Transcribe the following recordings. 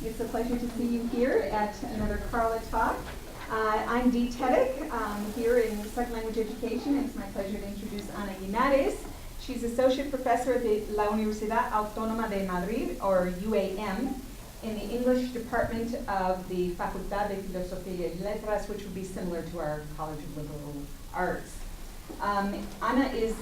It's a pleasure to see you here at another Carla Talk. I'm dietetic here in second language education. It's my pleasure to introduce Llinares. She's Associate Professor at the Universidad-Autónoma-Madrid, or UAM, in the English Department of the Facultad de Filosofía y Letras, which would be similar to our College of Liberal Arts. Anna is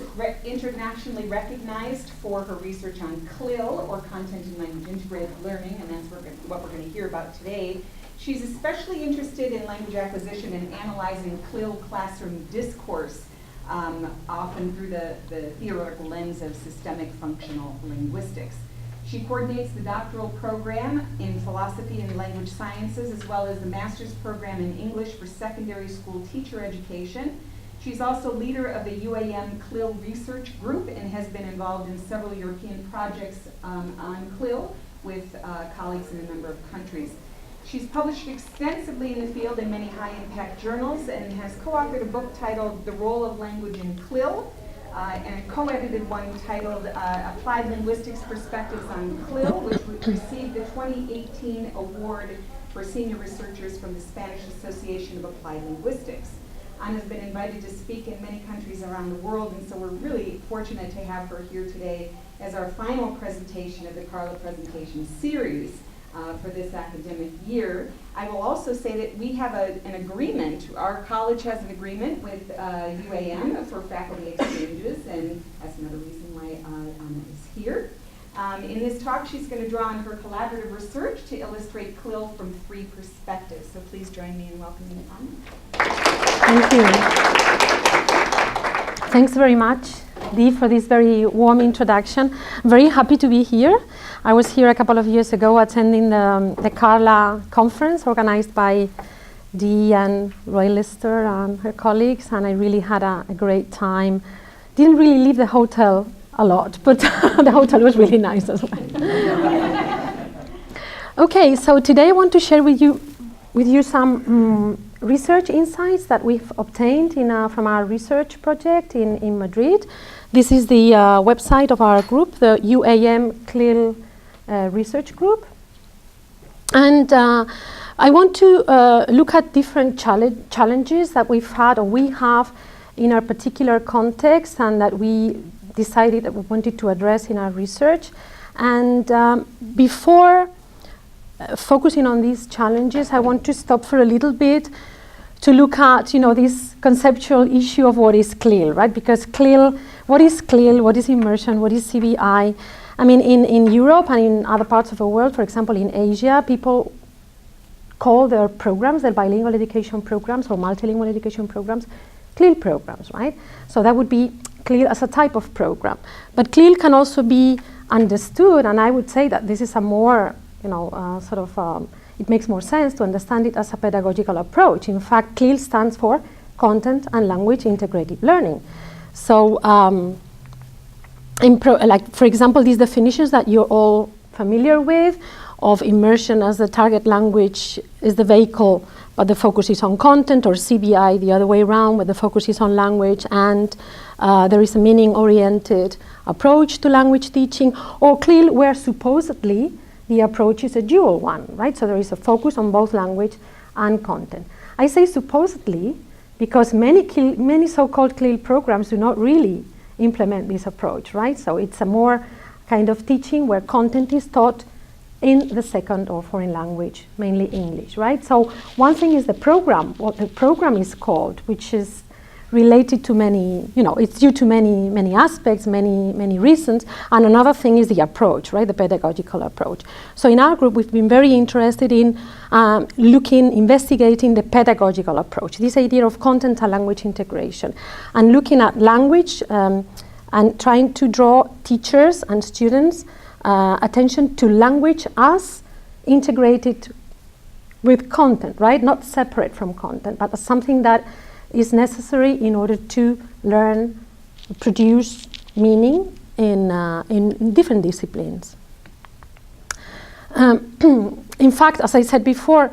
internationally recognized for her research on CLIL, or Content and Language Integrated Learning, and that's what we're going to hear about today. She's especially interested in language acquisition and analyzing CLIL classroom discourse, often through the theoretical lens of systemic functional linguistics. She coordinates the doctoral program in philosophy and language sciences, as well as the master's program in English for secondary school teacher education. She's also leader of the UAM CLIL research group and has been involved in several European projects on CLIL with colleagues in a number of countries. She's published extensively in the field in many high-impact journals and has co-authored a book titled The Role of Language in CLIL, and co-edited one titled Applied Linguistics Perspectives on CLIL, which received the 2018 award for senior researchers from the Spanish Association of Applied Linguistics. Anna's been invited to speak in many countries around the world, and so we're really fortunate to have her here today as our final presentation of the Carla presentation series for this academic year. I will also say that we have an agreement. Our college has an agreement with UAM for faculty exchanges, and that's another reason why Anna is here. In this talk, she's going to draw on her collaborative research to illustrate CLIL from 3 perspectives. So please join me in welcoming Anna. Thank you. Thanks very much, Dee, for this very warm introduction. I'm very happy to be here. I was here a couple of years ago attending the Carla conference organized by Dee and Roy Lister and her colleagues, and I really had a great time. Didn't really leave the hotel a lot, but the hotel was really nice as well. Okay, so today I want to share with you some research insights that we've obtained from our research project in Madrid. This is the website of our group, the UAM CLIL research group. And I want to look at different challenges that we've had or we have in our particular context and that we decided that we wanted to address in our research. And before focusing on these challenges, I want to stop for a little bit to look at, this conceptual issue of what is CLIL, right? Because CLIL, what is CLIL? What is immersion? What is CBI? I mean, in Europe and in other parts of the world, for example, in Asia, people call their programs, their bilingual education programs or multilingual education programs, CLIL programs, right? So that would be CLIL as a type of program. But CLIL can also be understood, and I would say that this is a more, it makes more sense to understand it as a pedagogical approach. In fact, CLIL stands for Content and Language Integrated Learning. So, for example, these definitions that you're all familiar with, of immersion as the target language is the vehicle, but the focus is on content, or CBI the other way around, where the focus is on language and there is a meaning-oriented approach to language teaching, or CLIL, where supposedly the approach is a dual one, right? So there is a focus on both language and content. I say supposedly because many so-called CLIL programs do not really implement this approach, right? So it's a more kind of teaching where content is taught in the second or foreign language, mainly English, right? So one thing is the program, what the program is called, which is related to many, it's due to many aspects, many reasons, and another thing is the approach, right, the pedagogical approach. So in our group, we've been very interested in investigating the pedagogical approach, this idea of content and language integration, and looking at language and trying to draw teachers and students' attention to language as integrated with content, right, not separate from content, but as something that is necessary in order to learn, produce meaning in different disciplines. In fact, as I said before,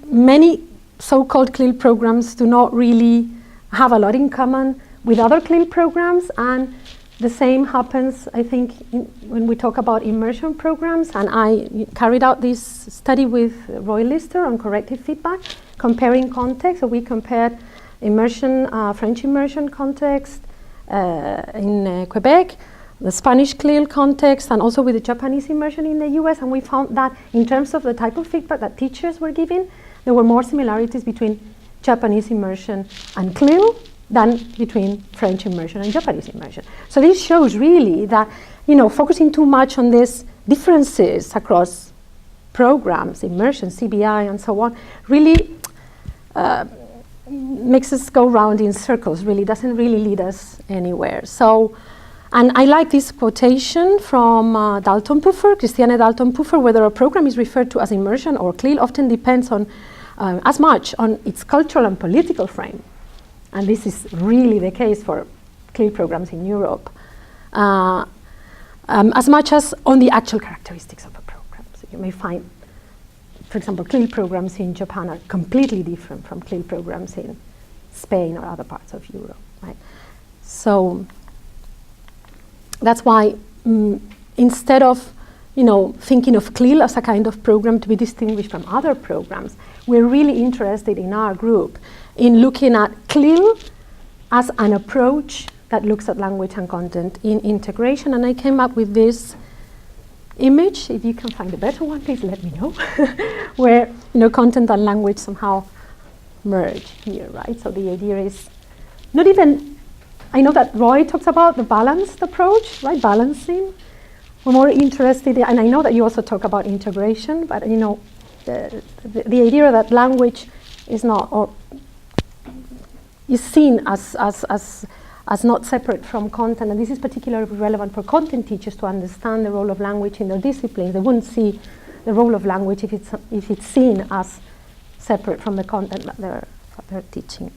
many so-called CLIL programs do not really have a lot in common with other CLIL programs, and The same happens, I think, when we talk about immersion programs, and I carried out this study with Roy Lister on corrective feedback, comparing context. So we compared immersion, French immersion context in Quebec, the Spanish CLIL context, and also with the Japanese immersion in the US, and we found that in terms of the type of feedback that teachers were giving, there were more similarities between Japanese immersion and CLIL than between French immersion and Japanese immersion. So this shows really that, focusing too much on these differences across programs, immersion, CBI, and so on, really makes us go round in circles, really doesn't really lead us anywhere. So, and I like this quotation from Dalton Puffer, Christiane Dalton Puffer: whether a program is referred to as immersion or CLIL often depends on as much on its cultural and political frame. And this is really the case for CLIL programs in Europe, as much as on the actual characteristics of a program. So you may find, for example, CLIL programs in Japan are completely different from CLIL programs in Spain or other parts of Europe, right? So that's why instead of thinking of CLIL as a kind of program to be distinguished from other programs, we're really interested in our group in looking at CLIL as an approach that looks at language and content in integration. And I came up with this image. If you can find a better one, please let me know. Where content and language somehow merge here, right? So the idea is not even, I know that Roy talks about the balanced approach, right? Balancing. We're more interested in, and I know that you also talk about integration, but the idea that language is not, or is seen as not separate from content, and this is particularly relevant for content teachers to understand the role of language in their disciplines. They wouldn't see the role of language if it's seen as separate from the content that they're teaching.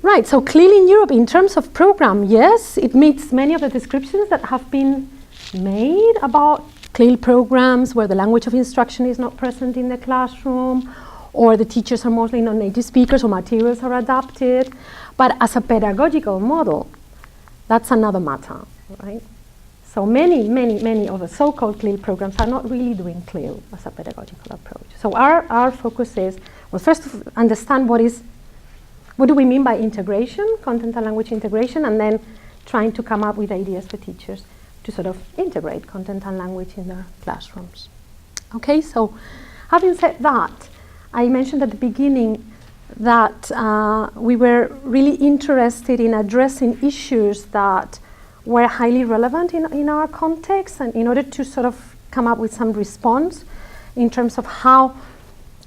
Right, so CLIL in Europe, in terms of program, yes, it meets many of the descriptions that have been made about CLIL programs where the language of instruction is not present in the classroom, or the teachers are mostly non-native speakers, or materials are adapted. But as a pedagogical model, that's another matter, right? So many of the so-called CLIL programs are not really doing CLIL as a pedagogical approach. So our focus is, well, first to understand what do we mean by integration, content and language integration, and then trying to come up with ideas for teachers to sort of integrate content and language in their classrooms. Okay, so having said that, I mentioned at the beginning that we were really interested in addressing issues that were highly relevant in our context, and in order to sort of come up with some response in terms of how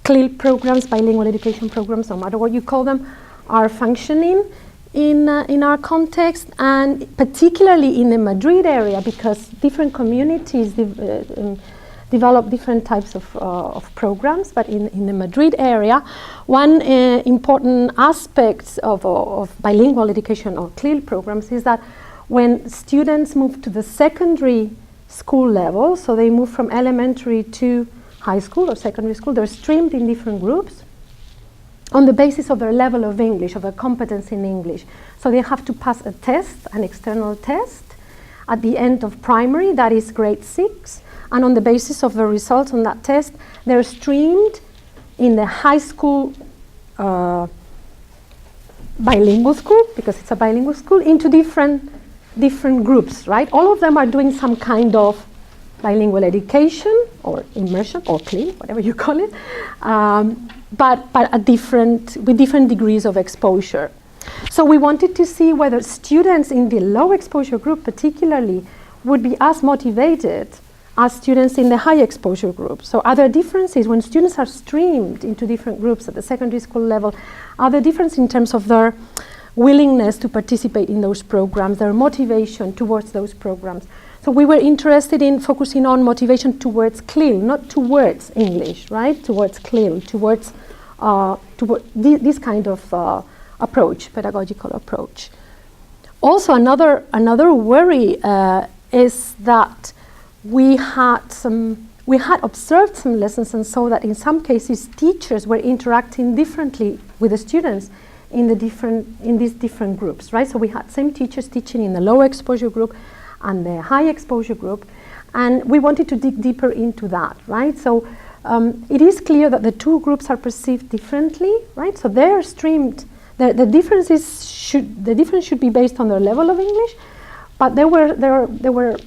CLIL programs, bilingual education programs, no matter what you call them, are functioning in our context, and particularly in the Madrid area, because different communities develop different types of programs. But in the Madrid area, one important aspect of bilingual education or CLIL programs is that when students move to the secondary school level, so they move from elementary to high school or secondary school, they're streamed in different groups on the basis of their level of English, of their competence in English. So they have to pass a test, an external test, at the end of primary, that is grade 6, and on the basis of the results on that test, they're streamed in the high school bilingual school, because it's a bilingual school, into different groups, right? All of them are doing some kind of bilingual education or immersion or CLIL, whatever you call it, but with different degrees of exposure. So we wanted to see whether students in the low exposure group particularly would be as motivated as students in the high exposure group. So are there differences when students are streamed into different groups at the secondary school level? Are there differences in terms of their willingness to participate in those programs, their motivation towards those programs? So we were interested in focusing on motivation towards CLIL, not towards English, right? Towards CLIL, towards this kind of approach, pedagogical approach. Also, another worry is that we had observed some lessons and saw that in some cases teachers were interacting differently with the students in these different groups, right? So we had same teachers teaching in the low exposure group and the high exposure group, and we wanted to dig deeper into that, right? So it is clear that the two groups are perceived differently, right? So they're streamed. The difference should be based on their level of English, but there were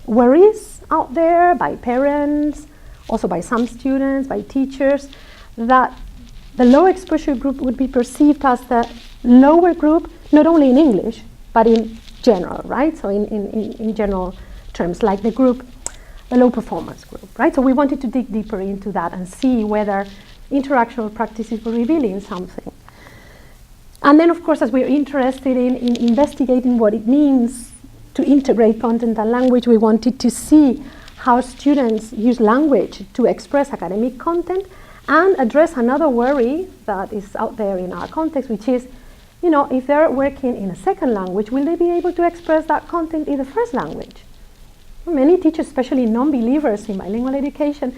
worries out there by parents, also by some students, by teachers, that the low exposure group would be perceived as the lower group, not only in English, but in general, right? So in general terms, like the low performance group, right? So we wanted to dig deeper into that and see whether interactional practices were revealing something. And then, of course, as we're interested in investigating what it means to integrate content and language, we wanted to see how students use language to express academic content and address another worry that is out there in our context, which is, if they're working in a second language, will they be able to express that content in the first language? Many teachers, especially non-believers in bilingual education,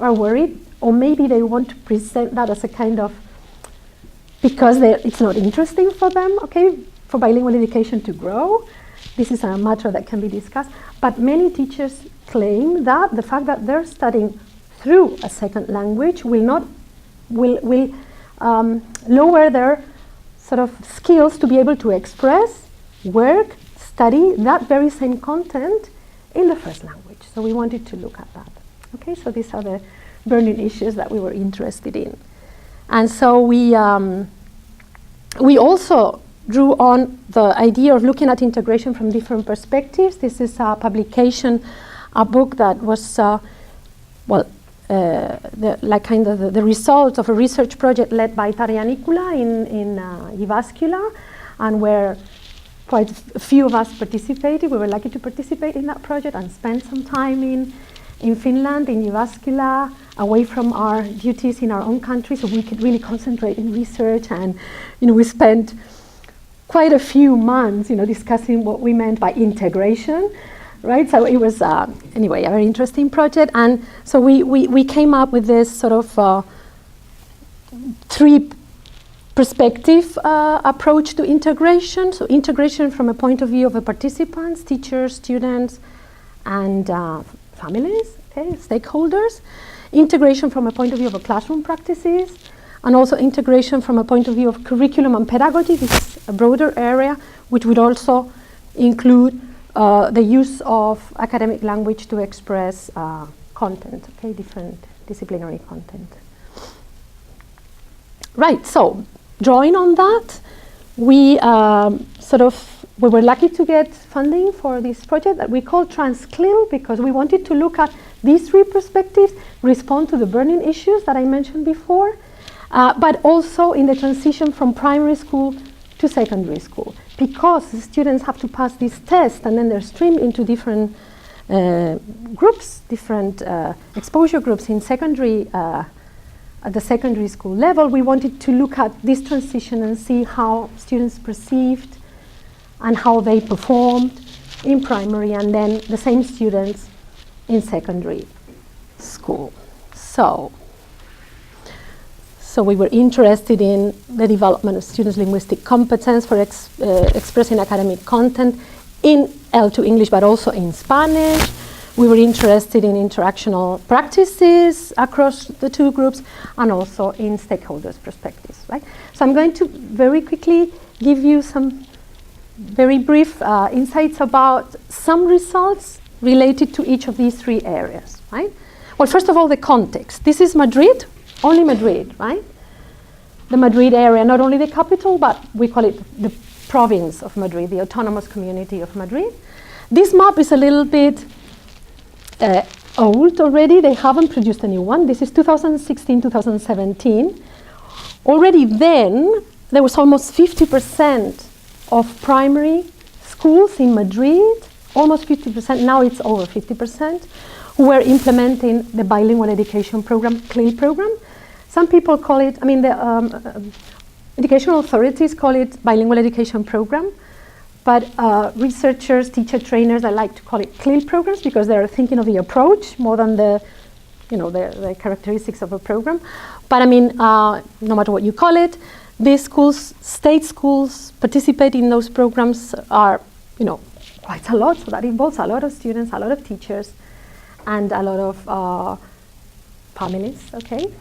are worried, or maybe they want to present that as a kind of, because it's not interesting for them, okay, for bilingual education to grow. This is a matter that can be discussed. But many teachers claim that the fact that they're studying through a second language will lower their sort of skills to be able to express, work, study that very same content in the first language. So we wanted to look at that. Okay, so these are the burning issues that we were interested in. And so we also drew on the idea of looking at integration from different perspectives. This is a publication, a book that was, the result of a research project led by Nikula in Jyväskylä, and where quite a few of us participated. We were lucky to participate in that project and spend some time in Finland, in Jyväskylä, away from our duties in our own country, so we could really concentrate in research. And we spent quite a few months, discussing what we meant by integration, right? So it was, anyway, a very interesting project. And so we came up with this sort of three perspective approach to integration. So integration from a point of view of the participants, teachers, students, and families, okay, stakeholders. Integration from a point of view of classroom practices, and also integration from a point of view of curriculum and pedagogy. This is a broader area, which would also include the use of academic language to express content, okay, different disciplinary content. Right, so drawing on that, we were lucky to get funding for this project that we call CLIL, because we wanted to look at these three perspectives, respond to the burning issues that I mentioned before, but also in the transition from primary school to secondary school, because the students have to pass this test and then they're streamed into different groups, different exposure groups in secondary, at the secondary school level. We wanted to look at this transition and see how students perceived and how they performed in primary, and then the same students in secondary school. So we were interested in the development of students' linguistic competence for expressing academic content in L2 English, but also in Spanish. We were interested in interactional practices across the two groups, and also in stakeholders' perspectives, right? So I'm going to very quickly give you some very brief insights about some results related to each of these three areas, right? Well, first of all, the context. This is Madrid, only Madrid, right? The Madrid area, not only the capital, but we call it the province of Madrid, the autonomous community of Madrid. This map is a little bit old already. They haven't produced a new one. This is 2016, 2017. Already then, there was almost 50% of primary schools in Madrid, almost 50%, now it's over 50%, who were implementing the bilingual education program, CLIL program. Some people call it, the educational authorities call it bilingual education program, but researchers, teacher trainers, I like to call it CLIL programs, because they're thinking of the approach more than the characteristics of a program. But I mean, no matter what you call it, these schools, state schools, participate in those programs are, quite a lot. So that involves a lot of students, a lot of teachers, and a lot of families, okay?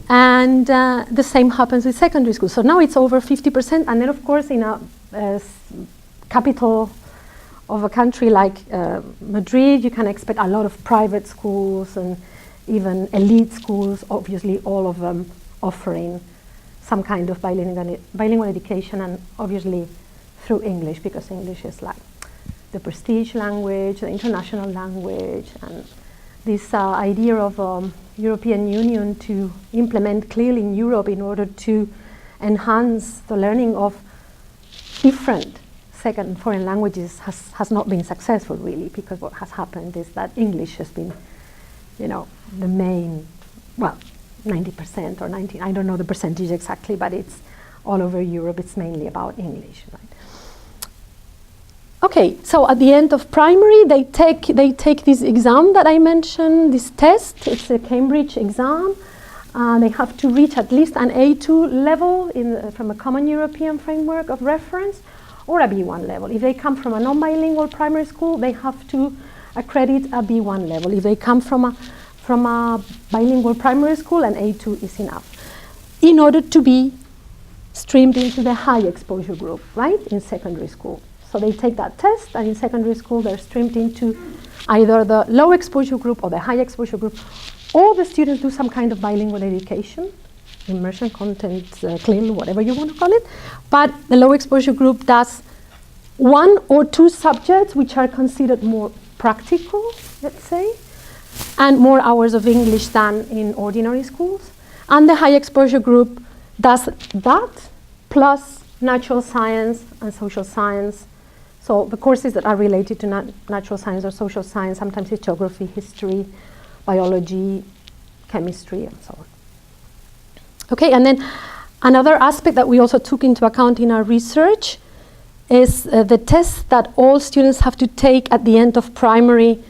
And the same happens with secondary schools. So now it's over 50%, and then of course in a capital of a country like Madrid, you can expect a lot of private schools and even elite schools, obviously all of them offering some kind of bilingual education, and obviously through English, because English is like the prestige language, the international language, and this idea of European Union to implement CLIL in Europe in order to enhance the learning of different second foreign languages has not been successful, really, because what has happened is that English has been, the main, 90% or 90, I don't know the percentage exactly, but it's all over Europe, it's mainly about English, right? Okay, so at the end of primary, they take this exam that I mentioned, this test. It's a Cambridge exam. They have to reach at least an A2 level from a common European framework of reference, or a B1 level. If they come from a non-bilingual primary school, they have to accredit a B1 level. If they come from a bilingual primary school, an A2 is enough, in order to be streamed into the high exposure group, right, in secondary school. So they take that test, and in secondary school they're streamed into either the low exposure group or the high exposure group. All the students do some kind of bilingual education, immersion, content, CLIL, whatever you want to call it. But the low exposure group does 1 or 2 subjects which are considered more practical, let's say, and more hours of English than in ordinary schools. And the high exposure group does that plus natural science and social science. So the courses that are related to natural science or social science, sometimes it's geography, history, biology, chemistry, and so on. Okay, and then another aspect that we also took into account in our research is the test that all students have to take at the end of primary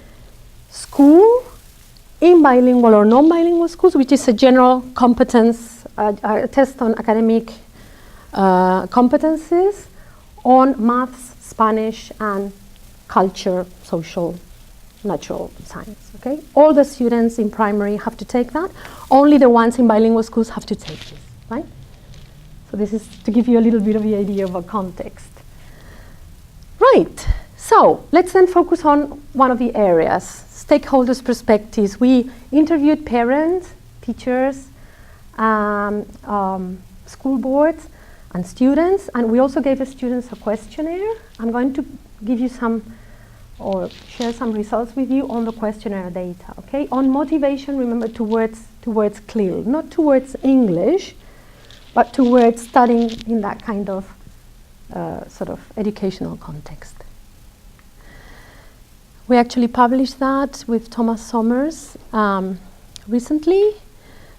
school in bilingual or non-bilingual schools, which is a general competence, a test on academic competencies on maths, Spanish, and culture, social, natural science. Okay, all the students in primary have to take that. Only the ones in bilingual schools have to take this, right? So this is to give you a little bit of the idea of a context. Right. So let's then focus on one of the areas, stakeholders' perspectives. We interviewed parents, teachers, school boards, and students, and we also gave the students a questionnaire. I'm going to give you or share some results with you on the questionnaire data, okay? On motivation, remember, towards CLIL, not towards English, but towards studying in that kind of sort of educational context. We actually published that with Thomas Sommers recently.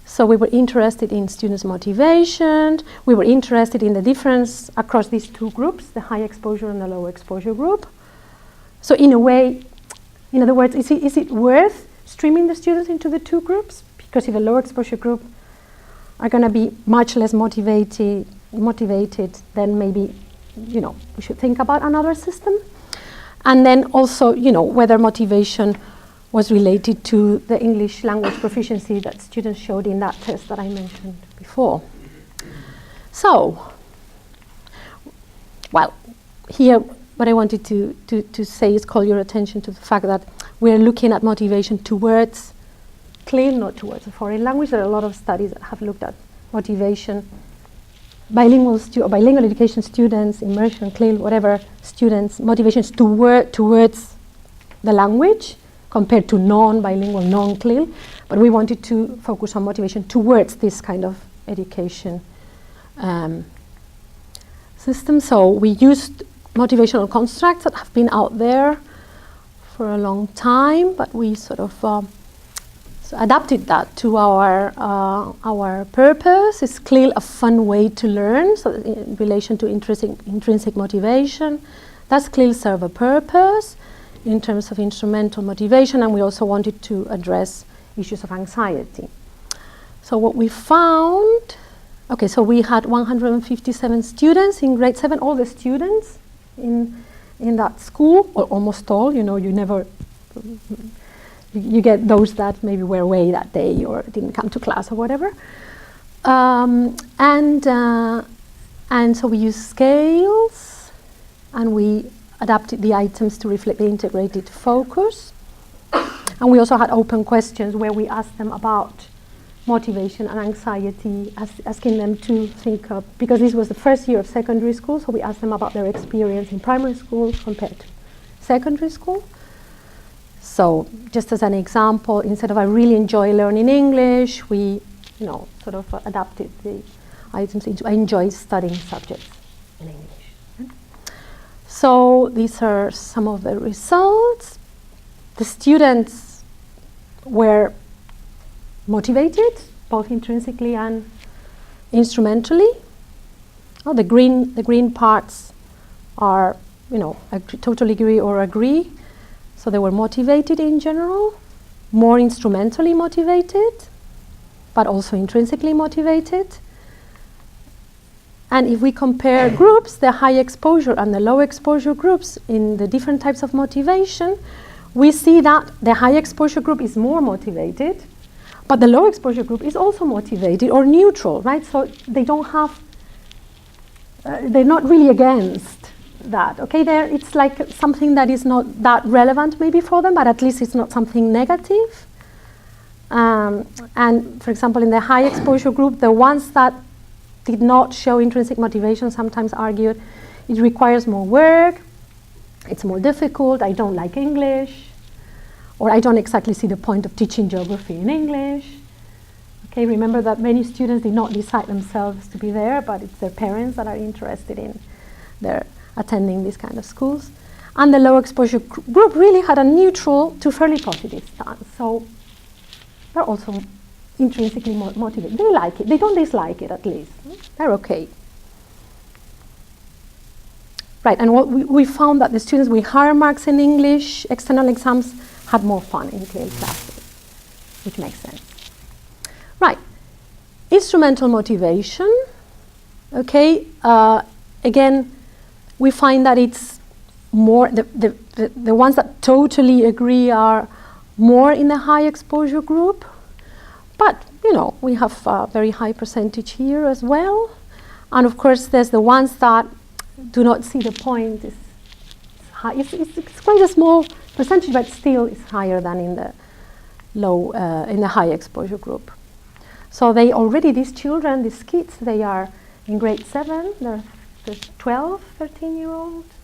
So we were interested in students' motivation. We were interested in the difference across these 2 groups, the high exposure and the low exposure group. So in a way, in other words, is it worth streaming the students into the 2 groups? Because if a low exposure group are going to be much less motivated, then maybe, we should think about another system. And then also, whether motivation was related to the English language proficiency that students showed in that test that I mentioned before. So, well, here what I wanted to say is call your attention to the fact that we're looking at motivation towards CLIL, not towards a foreign language. There are a lot of studies that have looked at motivation, bilingual education students, immersion, CLIL, whatever students, motivations towards the language, compared to non-bilingual, non-CLIL, but we wanted to focus on motivation towards this kind of education system. So we used motivational constructs that have been out there for a long time, but we sort of adapted that to our purpose. Is CLIL a fun way to learn? So in relation to intrinsic motivation, does CLIL serve a purpose in terms of instrumental motivation? And we also wanted to address issues of anxiety. So what we found, okay, so we had 157 students in grade 7, all the students in that school, or almost all, you know, you get those that maybe were away that day or didn't come to class or whatever. And so we used scales, and we adapted the items to reflect the integrated focus. And we also had open questions where we asked them about motivation and anxiety, asking them to think of, because this was the first year of secondary school, so we asked them about their experience in primary school compared to secondary school. So just as an example, instead of I really enjoy learning English, we, you know, sort of adapted the items into I enjoy studying subjects in English. So these are some of the results. The students were motivated, both intrinsically and instrumentally. Oh, the green parts are, you know, totally agree or agree. So they were motivated in general, more instrumentally motivated, but also intrinsically motivated. And if we compare groups, the high exposure and the low exposure groups in the different types of motivation, we see that the high exposure group is more motivated, but the low exposure group is also motivated or neutral, right? So they don't have, they're not really against that, okay? It's like something that is not that relevant maybe for them, but at least it's not something negative. And for example, in the high exposure group, the ones that did not show intrinsic motivation sometimes argued it requires more work, it's more difficult, I don't like English, or I don't exactly see the point of teaching geography in English. Okay, remember that many students did not decide themselves to be there, but it's their parents that are interested in their attending these kind of schools. And the low exposure group really had a neutral to fairly positive stance. So they're also intrinsically motivated. They like it. They don't dislike it, at least. They're okay. Right, and what we found that the students with higher marks in English external exams had more fun in CLIL classes, which makes sense. Right, instrumental motivation. Okay, again, we find that it's more, the ones that totally agree are more in the high exposure group. But, you know, we have a very high percentage here as well. And of course, there's the ones that do not see the point. It's high. It's quite a small percentage, but still it's higher than in the low, in the high exposure group. So they already, these children, these kids, they are in grade 7. They're 12, 13-year-olds.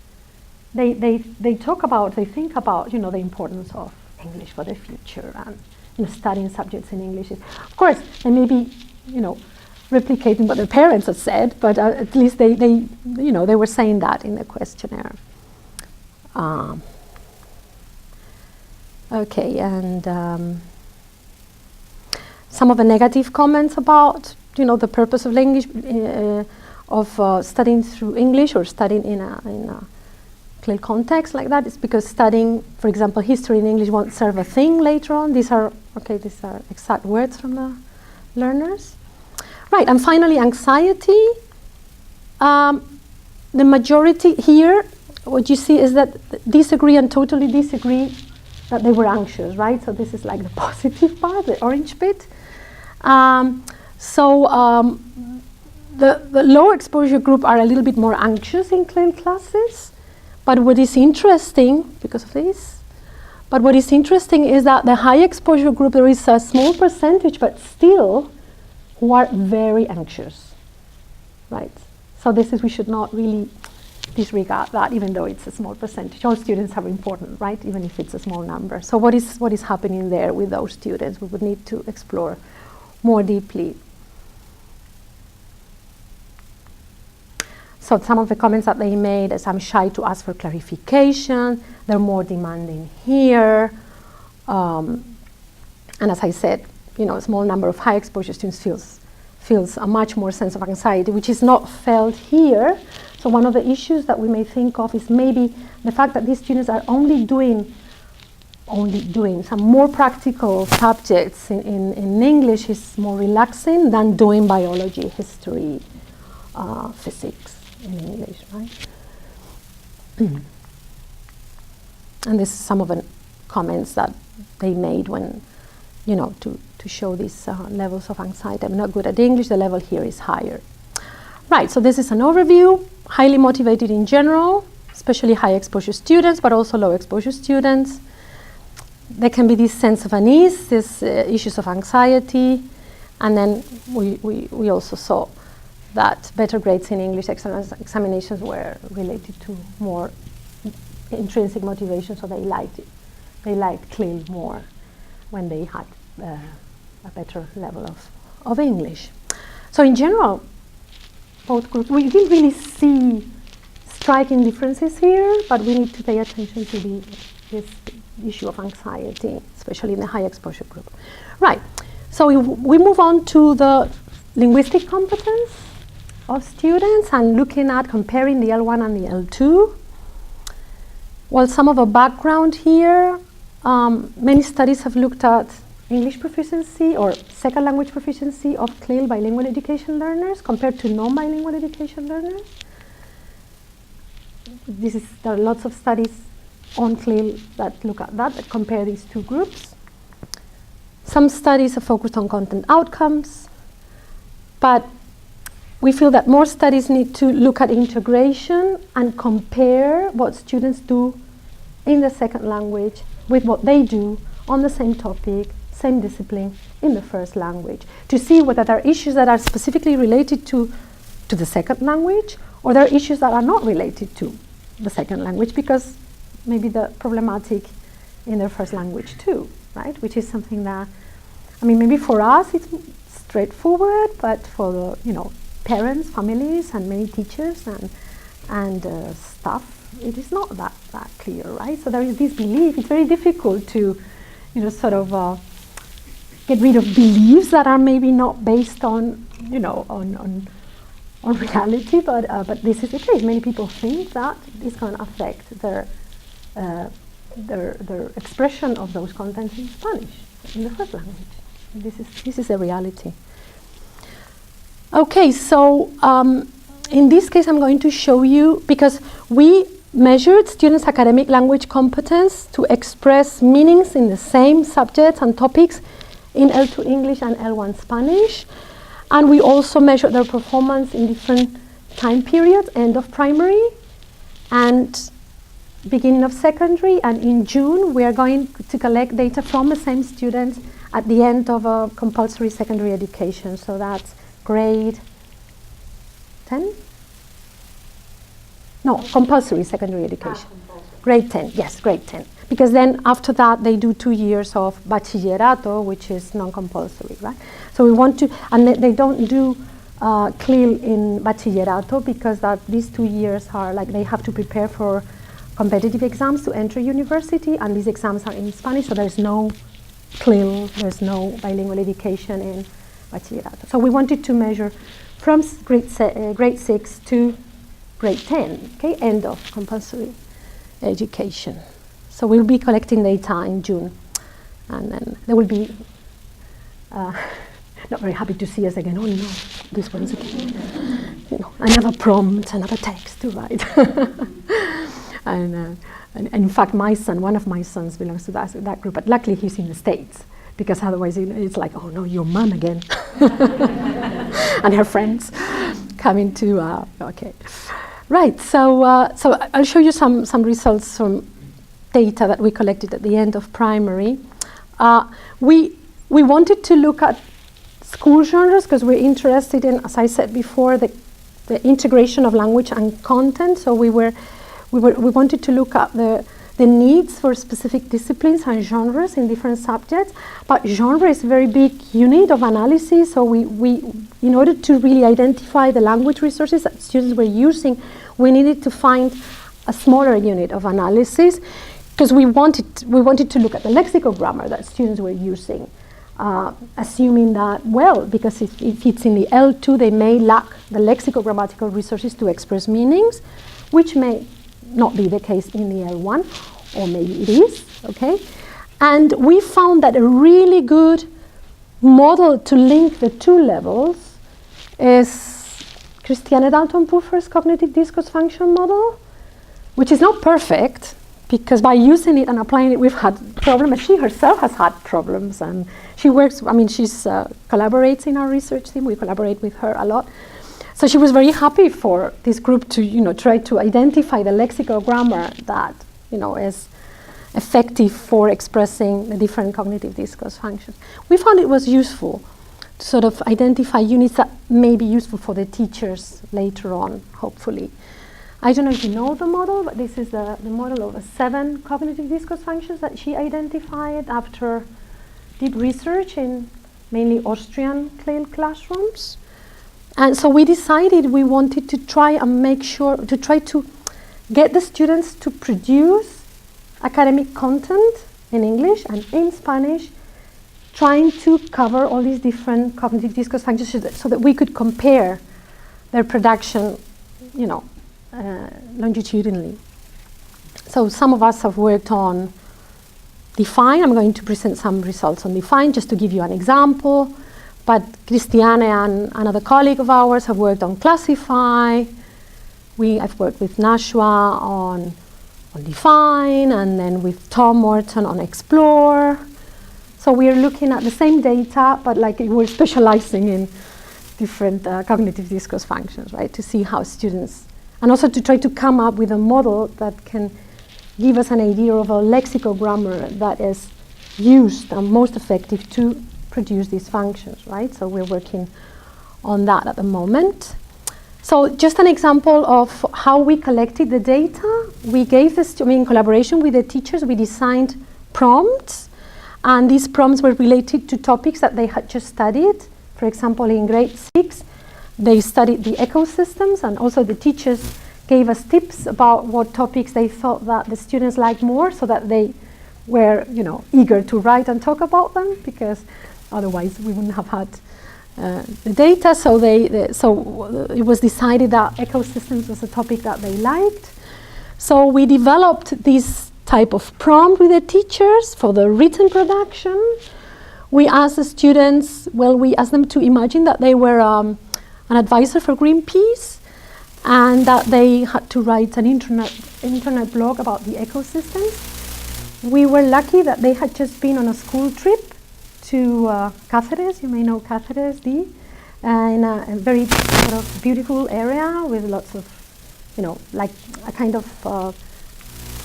They talk about, they think about, you know, the importance of English for the future and, you know, studying subjects in English. Of course, they may be, you know, replicating what their parents have said, but at least they, you know, they were saying that in the questionnaire. Okay, and some of the negative comments about, you know, the purpose of language, of studying through English or studying in a CLIL context like that is because studying, for example, history in English won't serve a thing later on. These are exact words from the learners. Right, and finally, anxiety. The majority here, what you see is that disagree and totally disagree that they were anxious, right? So this is like the positive part, the orange bit. The low exposure group are a little bit more anxious in CLIL classes. But what is interesting, because of this, but what is interesting is that the high exposure group, there is a small percentage, but still, who are very anxious, right? So this is, we should not really disregard that, even though it's a small percentage. All students are important, right? Even if it's a small number. So what is happening there with those students? We would need to explore more deeply. So some of the comments that they made is, I'm shy to ask for clarification, they're more demanding here. And as I said, you know, a small number of high exposure students feels a much more sense of anxiety, which is not felt here. So one of the issues that we may think of is maybe the fact that these students are only doing only doing some more practical subjects in English is more relaxing than doing biology, history, physics in English, right? And this is some of the comments that they made when, to show these levels of anxiety. I'm not good at English, the level here is higher. Right, so this is an overview, highly motivated in general, especially high exposure students, but also low exposure students. There can be this sense of unease, these issues of anxiety, and then we also saw that better grades in English examinations were related to more intrinsic motivation, so they liked it. They liked CLIL more when they had a better level of English. So in general, both groups, we didn't really see striking differences here, but we need to pay attention to this issue of anxiety, especially in the high exposure group. Right, so we move on to the linguistic competence of students and looking at comparing the L1 and the L2. Well, some of the background here, many studies have looked at English proficiency or second language proficiency of CLIL bilingual education learners compared to non-bilingual education learners. There are lots of studies on CLIL that look at that compare these two groups. Some studies are focused on content outcomes, but we feel that more studies need to look at integration and compare what students do in the second language with what they do on the same topic, same discipline in the first language, to see whether there are issues that are specifically related to the second language, or there are issues that are not related to the second language because maybe the problematic in their first language too, right? Which is something that, maybe for us it's straightforward, but for the, parents, families, and many teachers and staff, it is not that clear, right? So there is this belief. It's very difficult to, get rid of beliefs that are maybe not based on, on reality, but this is the case. Many people think that it's going to affect their expression of those contents in Spanish, in the first language. This is a reality. Okay, so in this case I'm going to show you, because we measured students' academic language competence to express meanings in the same subjects and topics in L2 English and L1 Spanish, and we also measured their performance in different time periods, end of primary and beginning of secondary, and in June we are going to collect data from the same students at the end of a compulsory secondary education, so that's grade 10? No, compulsory secondary education. Grade 10, yes, grade 10. Because then after that they do 2 years of bachillerato, which is non-compulsory, right? So we want to, and they don't do CLIL in bachillerato because these 2 years are like they have to prepare for competitive exams to enter university, and these exams are in Spanish, so there's no CLIL, there's no bilingual education in bachillerato. So we wanted to measure from grade 6 to grade 10, okay, end of compulsory education. So we'll be collecting data in June, and then they will be not very happy to see us again. Oh no, this one's again. Another prompt, another text to write. and in fact, my son, one of my sons belongs to that group, but luckily he's in the States, because otherwise it's like, oh no, your mom again. And her friends coming to, okay. Right, so I'll show you some results from data that we collected at the end of primary. We wanted to look at school genres because we're interested in, as I said before, the integration of language and content. So we wanted to look at the needs for specific disciplines and genres in different subjects. But genre is a very big unit of analysis. So we in order to really identify the language resources that students were using, we needed to find a smaller unit of analysis, because we wanted to look at the lexicogrammar that students were using, assuming that, well, because if it's in the L2, they may lack the lexicogrammatical resources to express meanings, which may not be the case in the L1, or maybe it is, okay? And we found that a really good model to link the two levels is Christiane Dalton-Puffer's cognitive discourse function model, which is not perfect, because by using it and applying it, we've had problems. She herself has had problems, and she works, I mean, she's collaborates in our research team. We collaborate with her a lot. So she was very happy for this group to, try to identify the lexical grammar that, is effective for expressing the different cognitive discourse functions. We found it was useful to sort of identify units that may be useful for the teachers later on, hopefully. I don't know if you know the model, but this is the model of 7 cognitive discourse functions that she identified after deep research in mainly Austrian CLIL classrooms. And so we decided we wanted to try and make sure, to try to get the students to produce academic content in English and in Spanish, trying to cover all these different cognitive discourse functions so that we could compare their production, longitudinally. So some of us have worked on define. I'm going to present some results on define just to give you an example. But Christiane and another colleague of ours have worked on classify. I've worked with Nashua on define, and then with Tom Morton on explore. So we are looking at the same data, but like we're specializing in different cognitive discourse functions, right? To see how students, and also to try to come up with a model that can give us an idea of a lexical grammar that is used and most effective to produce these functions, right? So we're working on that at the moment. So just an example of how we collected the data. We gave this, in collaboration with the teachers, we designed prompts, and these prompts were related to topics that they had just studied. For example, in grade 6, they studied the ecosystems, and also the teachers gave us tips about what topics they thought that the students liked more, so that they were, eager to write and talk about them, because otherwise we wouldn't have had the data. So so it was decided that ecosystems was a topic that they liked. So we developed this type of prompt with the teachers for the written production. We asked the students, we asked them to imagine that they were an advisor for Greenpeace, and that they had to write an internet blog about the ecosystems. We were lucky that they had just been on a school trip to Cáceres. You may know Cáceres, in a very sort of beautiful area with lots of, like a kind of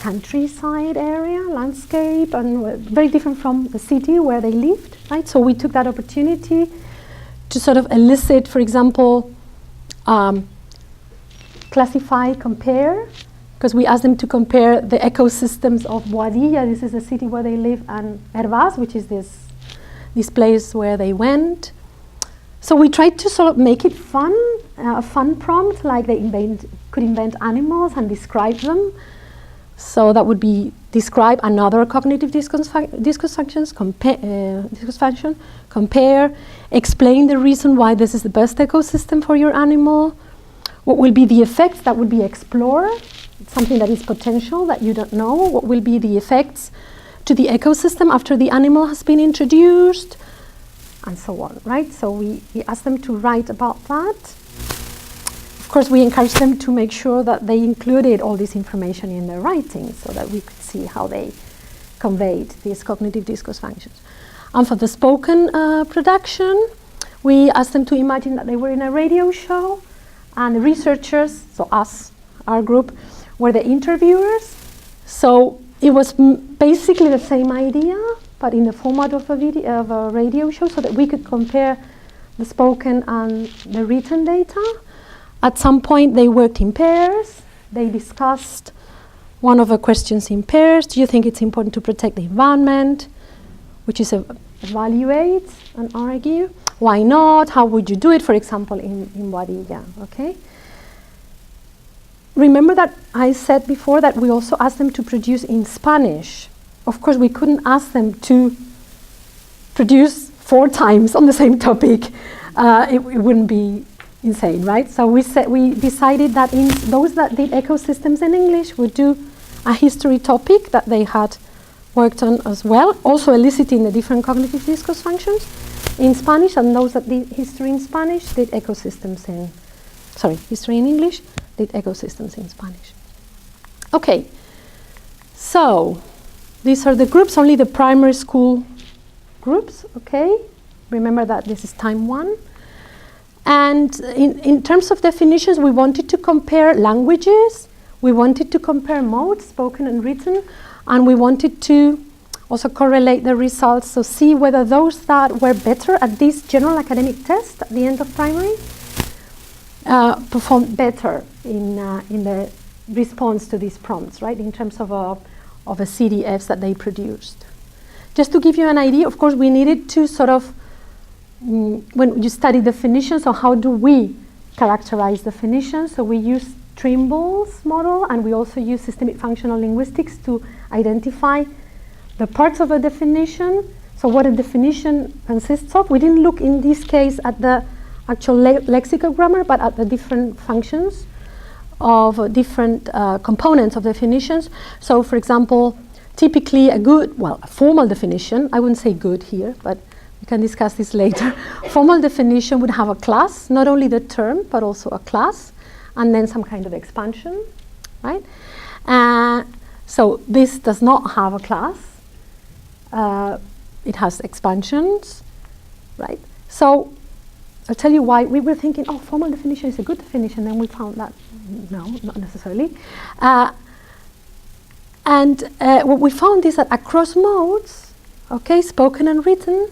countryside area, landscape, and very different from the city where they lived, right? So we took that opportunity to sort of elicit, for example, classify, compare, because we asked them to compare the ecosystems of Boadilla, this is the city where they live, and Hervás, which is this place where they went. So we tried to sort of make it fun, a fun prompt, like they could invent animals and describe them. So that would be describe another cognitive discourse functions, discourse function, compare, explain the reason why this is the best ecosystem for your animal. What will be the effects? That would be explore, something that is potential that you don't know. What will be the effects to the ecosystem after the animal has been introduced, and so on, right? So we asked them to write about that. Of course, we encouraged them to make sure that they included all this information in their writing so that we could see how they conveyed these cognitive discourse functions. And for the spoken production, we asked them to imagine that they were in a radio show, and the researchers, so us, our group, were the interviewers. So it was basically the same idea, but in the format of a radio show, so that we could compare the spoken and the written data. At some point, they worked in pairs. They discussed one of the questions in pairs. Do you think it's important to protect the environment? Which is evaluate and argue. Why not? How would you do it? For example, in Boadilla, okay? Remember that I said before that we also asked them to produce in Spanish. Of course, we couldn't ask them to produce 4 times on the same topic. It wouldn't be insane, right? So we decided that those that did ecosystems in English would do a history topic that they had worked on as well, also eliciting the different cognitive discourse functions in Spanish, and those that did history in Spanish did ecosystems in, history in English did ecosystems in Spanish. Okay, so these are the groups, only the primary school groups, okay? Remember that this is time 1. And in terms of definitions, we wanted to compare languages, we wanted to compare modes, spoken and written, and we wanted to also correlate the results, so see whether those that were better at this general academic test at the end of primary performed better in the response to these prompts, right, in terms of a CDFs that they produced. Just to give you an idea, of course, we needed to sort of, when you study definitions, so how do we characterize definitions? So we use Trimble's model, and we also use systemic functional linguistics to identify the parts of a definition. So what a definition consists of. We didn't look in this case at the actual lexical grammar, but at the different functions of different components of definitions. So for example, typically a formal definition, I wouldn't say good here, but we can discuss this later. Formal definition would have a class, not only the term, but also a class, and then some kind of expansion, right? So this does not have a class. It has expansions, right? So I'll tell you why. We were thinking, oh, formal definition is a good definition, and we found that no, not necessarily. What we found is that across modes, okay, spoken and written,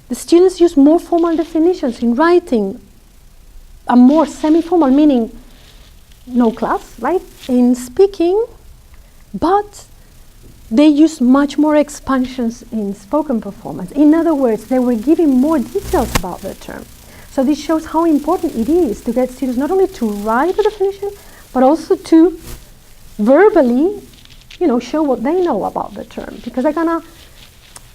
the students use more formal definitions in writing, and more semi-formal, meaning no class, right, in speaking, but they use much more expansions in spoken performance. In other words, they were giving more details about the term. So this shows how important it is to get students not only to write the definition, but also to verbally, show what they know about the term, because they're gonna,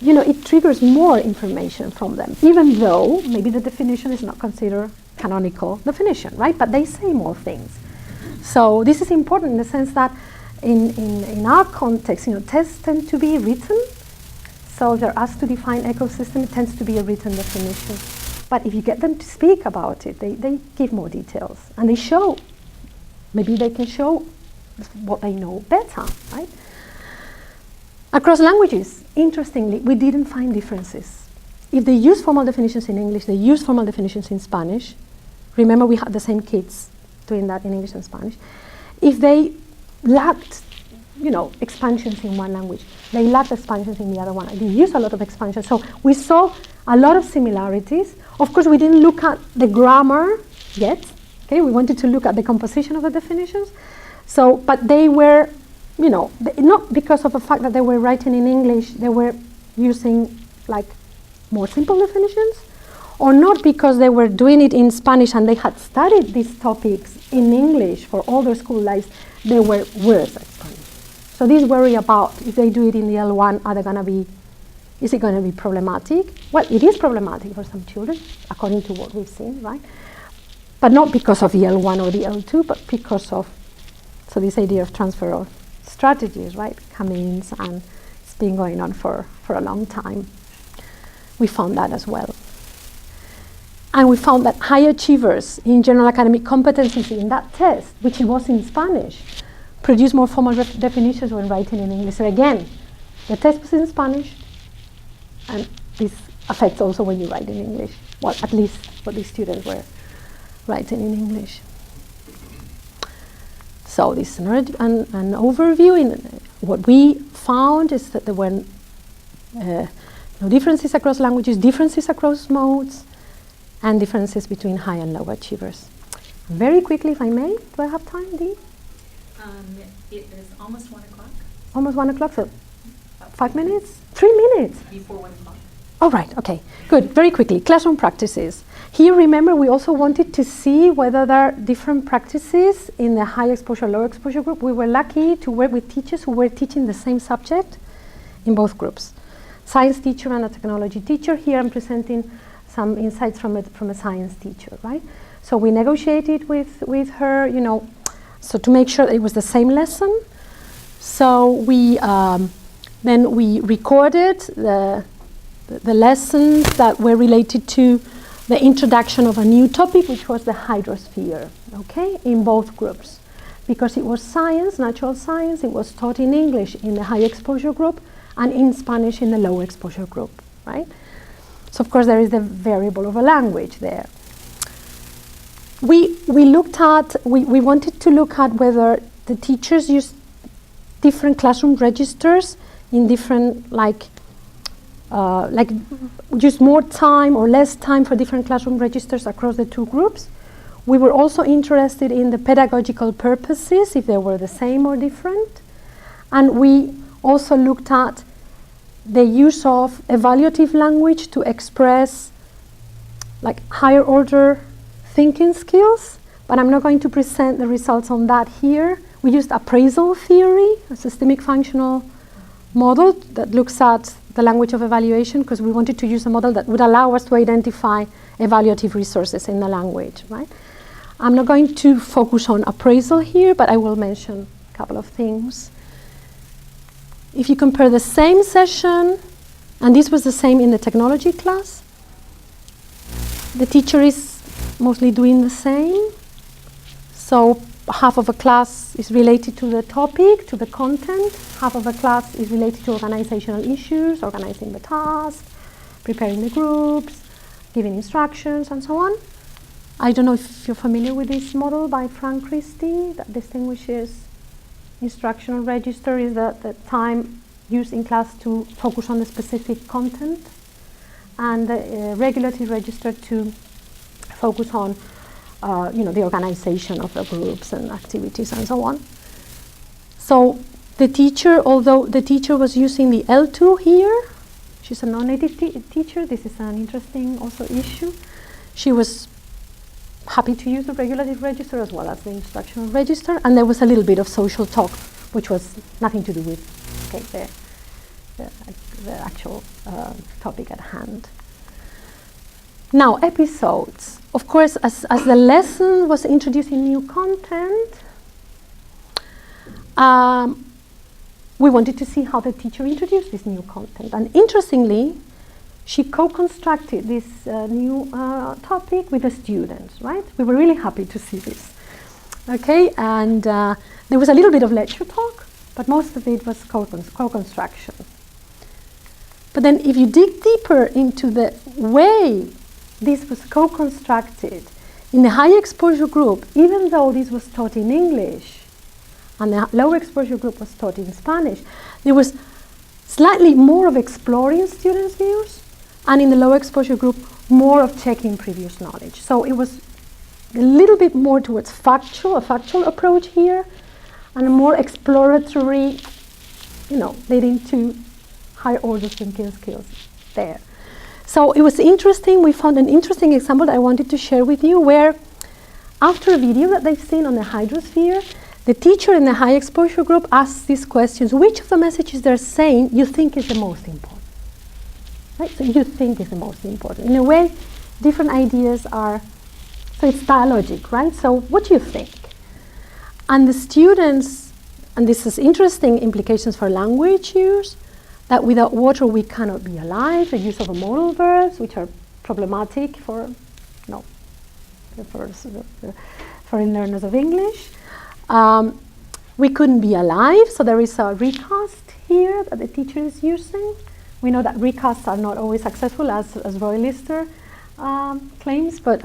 it triggers more information from them, even though maybe the definition is not considered canonical definition, right? But they say more things. So this is important in the sense that in our context, tests tend to be written. So they're asked to define ecosystem, it tends to be a written definition. But if you get them to speak about it, they give more details, and they show, maybe they can show what they know better, right? Across languages, interestingly, we didn't find differences. If they use formal definitions in English, they use formal definitions in Spanish. Remember, we had the same kids doing that in English and Spanish. If they lacked, expansions in one language, they lacked expansions in the other one. They use a lot of expansions. So we saw a lot of similarities. Of course, we didn't look at the grammar yet. Okay, we wanted to look at the composition of the definitions. So, but they were, not because of the fact that they were writing in English, they were using more simple definitions, or not because they were doing it in Spanish and they had studied these topics in English for all their school lives, they were worse at Spanish. So this worry about if they do it in the L1, is it going to be problematic? Well, it is problematic for some children, according to what we've seen, right? But not because of the L1 or the L2, but because of, this idea of transfer of strategies, right? Come-ins, and it's been going on for a long time. We found that as well. And we found that high achievers in general academic competencies in that test, which it was in Spanish, produce more formal definitions when writing in English. So again, the test was in Spanish, and this affects also when you write in English. Well, at least what these students were writing in English. So this is an overview. What we found is that there were no differences across languages, differences across modes, and differences between high and low achievers. Very quickly, if I may, do I have time, Dee? It is almost 1 o'clock. Almost 1 o'clock, so 5 minutes? 3 minutes? Before 1 o'clock. Oh, right, okay, good. Very quickly, classroom practices. Here, remember, we also wanted to see whether there are different practices in the high exposure, low exposure group. We were lucky to work with teachers who were teaching the same subject in both groups. Science teacher and a technology teacher. Here I'm presenting some insights from a science teacher, right? So we negotiated with her, so to make sure that it was the same lesson. So we Then we recorded the lessons that were related to the introduction of a new topic, which was the hydrosphere, okay, in both groups. Because it was science, natural science, it was taught in English in the high exposure group and in Spanish in the low exposure group, right? So of course there is the variable of a language there. We wanted to look at whether the teachers used different classroom registers in different, use more time or less time for different classroom registers across the two groups. We were also interested in the pedagogical purposes, if they were the same or different. And we also looked at the use of evaluative language to express higher order thinking skills, but I'm not going to present the results on that here. We used appraisal theory, a systemic functional model that looks at the language of evaluation, because we wanted to use a model that would allow us to identify evaluative resources in the language, right? I'm not going to focus on appraisal here, but I will mention a couple of things. If you compare the same session, and this was the same in the technology class, the teacher is mostly doing the same. So half of a class is related to the topic, to the content. Half of a class is related to organizational issues, organizing the task, preparing the groups, giving instructions, and so on. I don't know if you're familiar with this model by Frank Christie that distinguishes instructional register is the time used in class to focus on the specific content, and the regulative register to focus on the organization of the groups and activities and so on. So the teacher, although the teacher was using the L2 here, she's a non-native teacher, this is an interesting also issue. She was happy to use the regulative register as well as the instructional register, and there was a little bit of social talk, which was nothing to do with the actual topic at hand. Now, episodes. Of course, as the lesson was introducing new content, we wanted to see how the teacher introduced this new content. And interestingly, she co-constructed this new topic with the students, right? We were really happy to see this. Okay, and there was a little bit of lecture talk, but most of it was co-construction. But then if you dig deeper into the way this was co-constructed in the high exposure group, even though this was taught in English and the low exposure group was taught in Spanish, there was slightly more of exploring students' views, and in the low exposure group, more of checking previous knowledge. So it was a little bit more towards a factual approach here, and a more exploratory, leading to higher order thinking skills there. So it was interesting. We found an interesting example that I wanted to share with you, where after a video that they've seen on the hydrosphere, the teacher in the high exposure group asks these questions: which of the messages they're saying you think is the most important? Right? So you think is the most important. In a way, different ideas are, so it's dialogic, right? So what do you think? And the students, and this has interesting implications for language use, that without water we cannot be alive, the use of modal verbs, which are problematic for foreign learners of English. We couldn't be alive, so there is a recast here that the teacher is using. We know that recasts are not always successful, as Roy Lister claims, but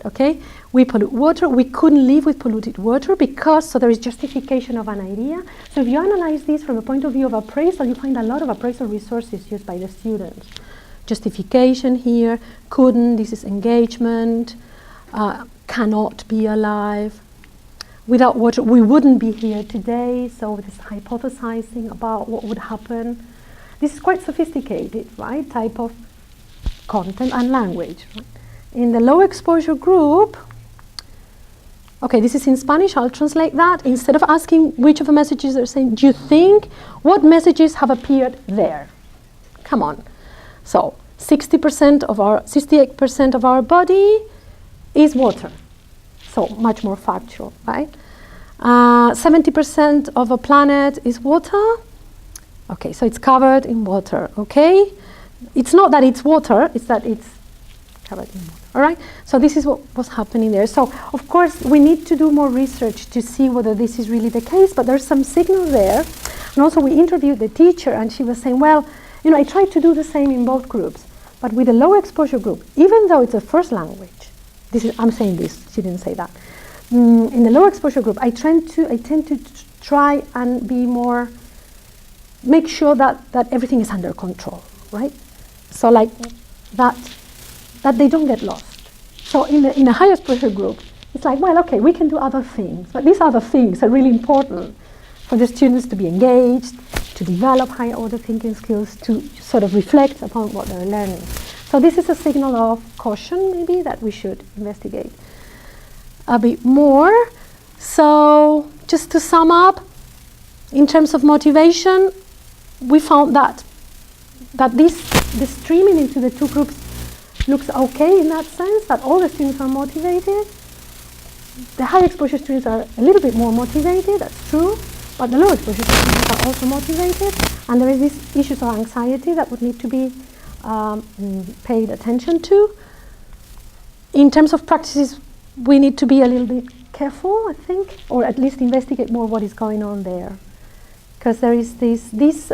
okay. We pollute water. We couldn't live with polluted water because, so there is justification of an idea. So if you analyze this from the point of view of appraisal, you find a lot of appraisal resources used by the students. Justification here, couldn't, this is engagement, cannot be alive. Without water, we wouldn't be here today, so this hypothesizing about what would happen. This is quite sophisticated, right, type of content and language. Right? In the low exposure group, okay, this is in Spanish, I'll translate that. Instead of asking which of the messages they're saying, do you think, what messages have appeared there? Come on. So 68% of our body is water. So much more factual, right? 70% of a planet is water. Okay, so it's covered in water, okay? It's not that it's water, it's that it's covered in water, all right? So this is what was happening there. So, of course, we need to do more research to see whether this is really the case, but there's some signal there. And also we interviewed the teacher, and she was saying, well, you know, I tried to do the same in both groups, but with a low exposure group, even though it's a first language, I'm saying this, she didn't say that. In the low exposure group, I tend to try and be more, make sure that everything is under control, right? So like that they don't get lost. So in a high exposure group, it's like, well, okay, we can do other things, but these other things are really important for the students to be engaged, to develop higher order thinking skills, to sort of reflect upon what they're learning. So this is a signal of caution, maybe, that we should investigate a bit more. So just to sum up, in terms of motivation, we found that this streaming into the two groups looks okay in that sense, that all the students are motivated. The high exposure students are a little bit more motivated, that's true, but the low exposure students are also motivated, and there is these issues of anxiety that would need to be paid attention to. In terms of practices, we need to be a little bit careful, I think, or at least investigate more what is going on there. Because there is this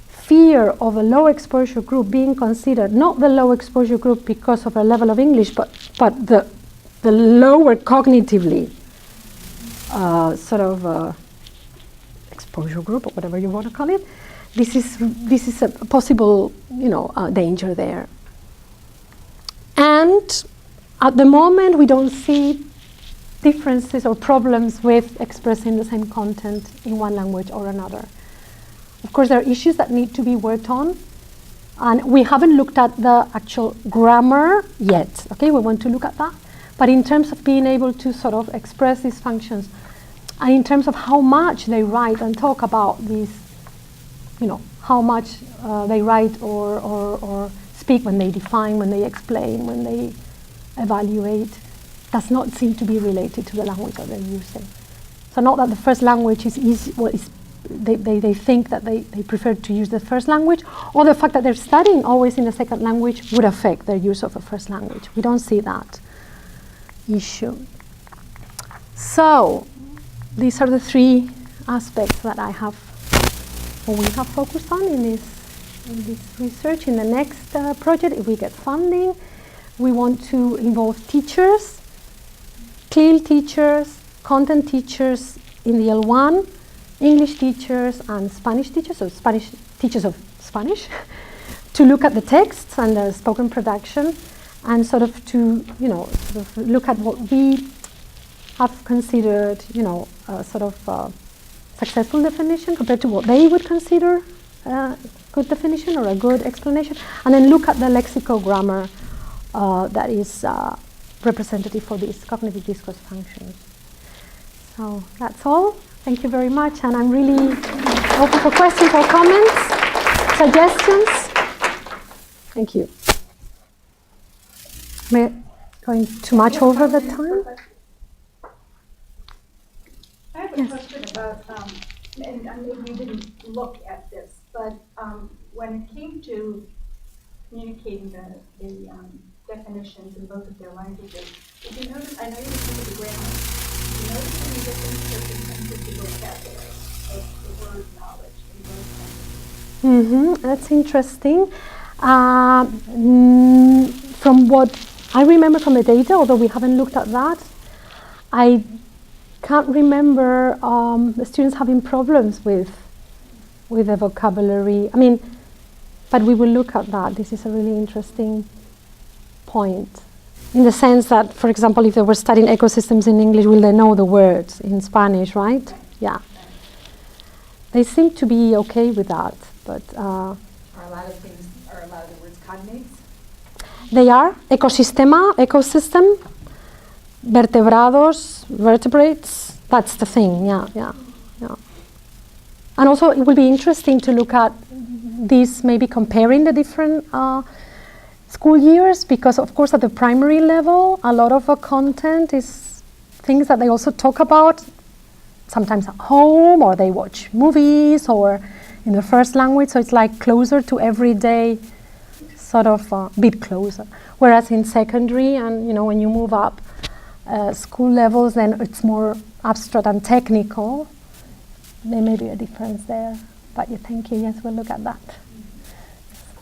fear of a low exposure group being considered, not the low exposure group because of a level of English, but the lower cognitively exposure group, or whatever you want to call it. This is a possible, danger there. And at the moment, we don't see differences or problems with expressing the same content in one language or another. Of course, there are issues that need to be worked on, and we haven't looked at the actual grammar yet. Okay, we want to look at that. But in terms of being able to sort of express these functions, and in terms of how much they write and talk about these, how much they write or speak when they define, when they explain, when they evaluate, does not seem to be related to the language that they're using. So not that the first language is easy, they think that they prefer to use the first language, or the fact that they're studying always in the second language would affect their use of a first language. We don't see that issue. So these are the three aspects that we have focused on in this research. In the next project, if we get funding, we want to involve teachers, CLIL teachers, content teachers in the L1, English teachers and Spanish teachers, so teachers of Spanish, to look at the texts and the spoken production, and sort of to look at what we have considered successful definition compared to what they would consider a good definition or a good explanation, and then look at the lexicogrammar that is representative for these cognitive discourse functions. So that's all. Thank you very much, and I'm really open for questions or comments, suggestions. Thank you. Am I going too much over the time? I have a question about, and I mean, we didn't look at this, but when it came to communicating the definitions in both of their languages, did you notice, I know you looked at the grammar, did you notice any difference in terms of the vocabulary of the word knowledge in both languages? That's interesting. From what I remember from the data, although we haven't looked at that, I can't remember the students having problems with the vocabulary. I mean, but we will look at that. This is a really interesting point. In the sense that, for example, if they were studying ecosystems in English, will they know the words in Spanish, right? Yeah. They seem to be okay with that, but... Are a lot of the words cognates? They are. Ecosystem, vertebrados, vertebrates, that's the thing, yeah. And also it will be interesting to look at this, maybe comparing the different school years, because of course at the primary level, a lot of the content is things that they also talk about, sometimes at home, or they watch movies, or in the first language, so it's like closer to everyday, sort of a bit closer. Whereas in secondary, and when you move up school levels, then it's more abstract and technical. There may be a difference there, but thank you. Yes, we'll look at that.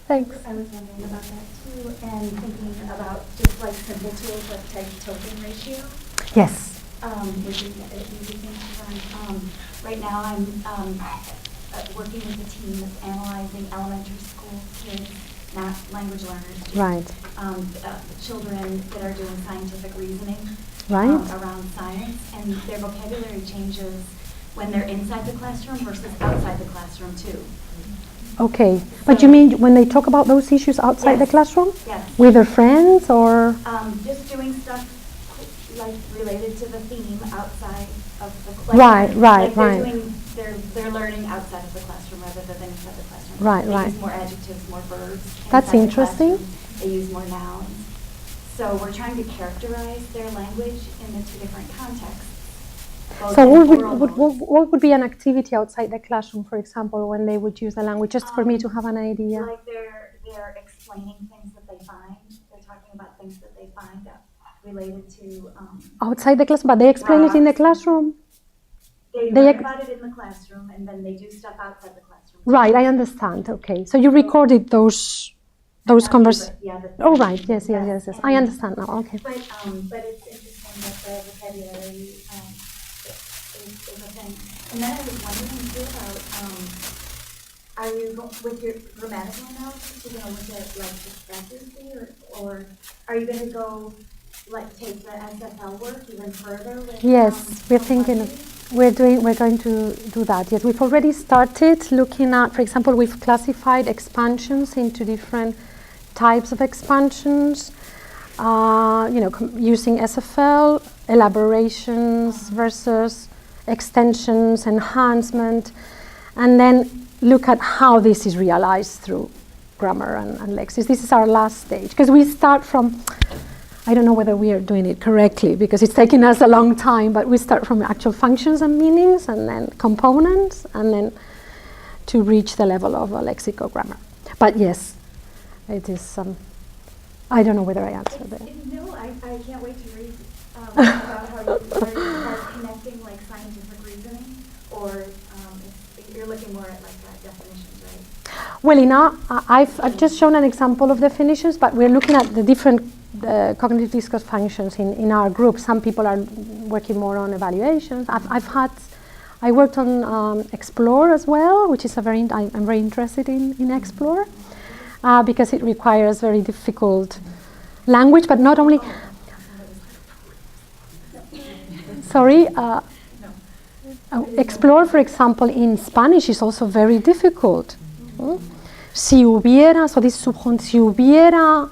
Thanks. I was wondering about that too, and thinking about just like simple tools like type token ratio. Yes. Which is an easy thing to run. Right now I'm working with a team that's analyzing elementary school kids, not language learners, just, Right. children that are doing scientific reasoning Right. around science, and their vocabulary changes when they're inside the classroom versus outside the classroom too. Okay, but you mean when they talk about those issues outside the Yes. classroom? Yes. With their friends or? Just doing stuff like related to the theme outside of the Right, classroom. right, Like they're right. doing, they're learning outside of the classroom rather than inside the classroom. Right, They right. use more adjectives, more verbs. That's inside the interesting. classroom. They use more nouns. So we're trying to characterize their language in the two different contexts. both So in what oral would, modes. what would be an activity outside the classroom, for example, when they would use the language, just for me to have an idea? Like they're explaining things that they find. They're talking about things that they find related to. Outside the class, but they explain it in the rocks. classroom? They They learn ex- about it in the classroom, and then they do stuff outside the classroom. Right, I understand, okay. So you recorded those conversations? Yeah. Oh, right, yes. I understand now, okay. But it's interesting that the vocabulary is a thing. And then I was wondering too about, are you with your grammatical analysis, you're going to look at like just accuracy, or are you going to go like take the SFL work even further? With, Yes, we're thinking complexity? we're going to do that. Yes, we've already started looking at, for example, we've classified expansions into different types of expansions. Using SFL, elaborations versus extensions, enhancement, and then look at how this is realized through grammar and lexics. This is our last stage, because we start from, I don't know whether we are doing it correctly, because it's taking us a long time, but we start from actual functions and meanings, and then components, and then to reach the level of a lexicogrammar. But yes, it is, I don't know whether I answered that. No, I can't wait to read about how you are connecting like scientific reasoning, or if you're looking more at like definitions, right? Well, I've just shown an example of definitions, but we're looking at the different cognitive discourse functions in our group. Some people are working more on evaluations. I worked on Explore as well, which is I'm very interested in Explore, because it requires very difficult language, but not only. Sorry. Explore, for example, in Spanish is also very difficult. Si hubiera, so this subjunt, si hubiera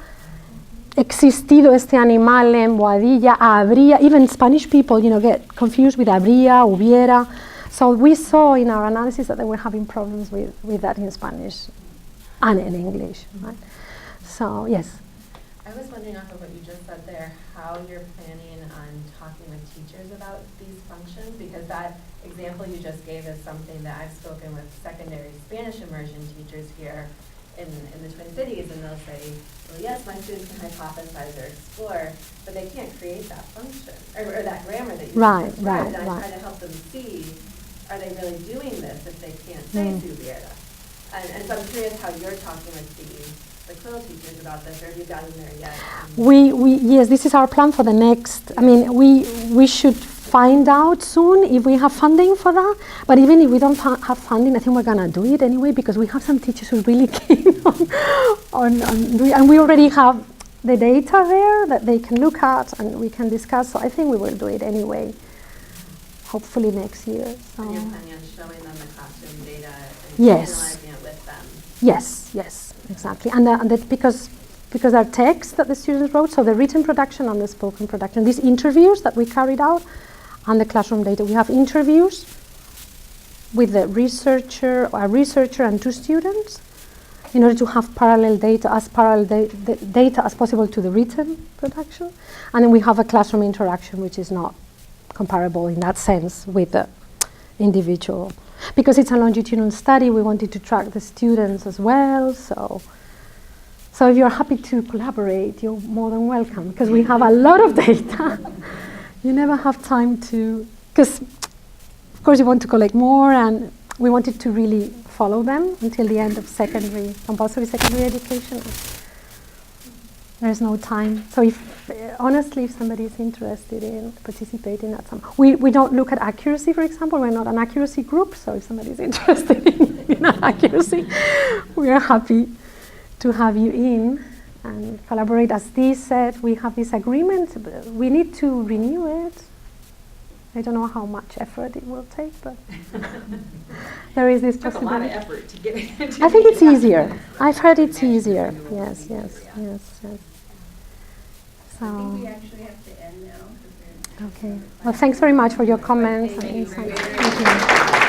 existido este animal en Boadilla, habría, even Spanish people, get confused with habría, hubiera. So we saw in our analysis that they were having problems with that in Spanish and in English, right? So, yes. I was wondering, off of what you just said there, how you're planning on talking with teachers about these functions, because that example you just gave is something that I've spoken with secondary Spanish immersion teachers here in the Twin Cities, and they'll say, well, yes, my students can hypothesize or explore, but they can't create that function, or that grammar that you just described, and I try to help them see, are they really doing this if they can't say subiera? And so I'm curious how you're talking with the CLIL teachers about this, or have you gotten there yet? Yes, this is our plan for the next. I mean, we should find out soon if we have funding for that. But even if we don't have funding, I think we're gonna do it anyway, because we have some teachers who are really keen on doing, and we already have the data there that they can look at and we can discuss. So I think we will do it anyway. Hopefully next year. So. And you're planning on showing them the classroom data and Yes. analyzing it with them? Yes, exactly. And because there are texts that the students wrote, so the written production and the spoken production, these interviews that we carried out, and the classroom data. We have interviews with the researcher and two students in order to have parallel data as possible to the written production. And then we have a classroom interaction, which is not comparable in that sense with the individual. Because it's a longitudinal study, we wanted to track the students as well. So if you're happy to collaborate, you're more than welcome, because we have a lot of data. You never have time to, because of course you want to collect more, and we wanted to really follow them until the end of compulsory secondary education. There's no time. So honestly, if somebody is interested in participating at some, we don't look at accuracy, for example. We're not an accuracy group. So if somebody is interested in accuracy, we are happy to have you in and collaborate. As Dee said, we have this agreement. We need to renew it. I don't know how much effort it will take, but there is this possibility. Took a lot of effort to get it. I think it's easier. I've heard it's easier. Yes. I think we actually have to end now. Okay. Well, thanks very much for your comments and insights. Thank you.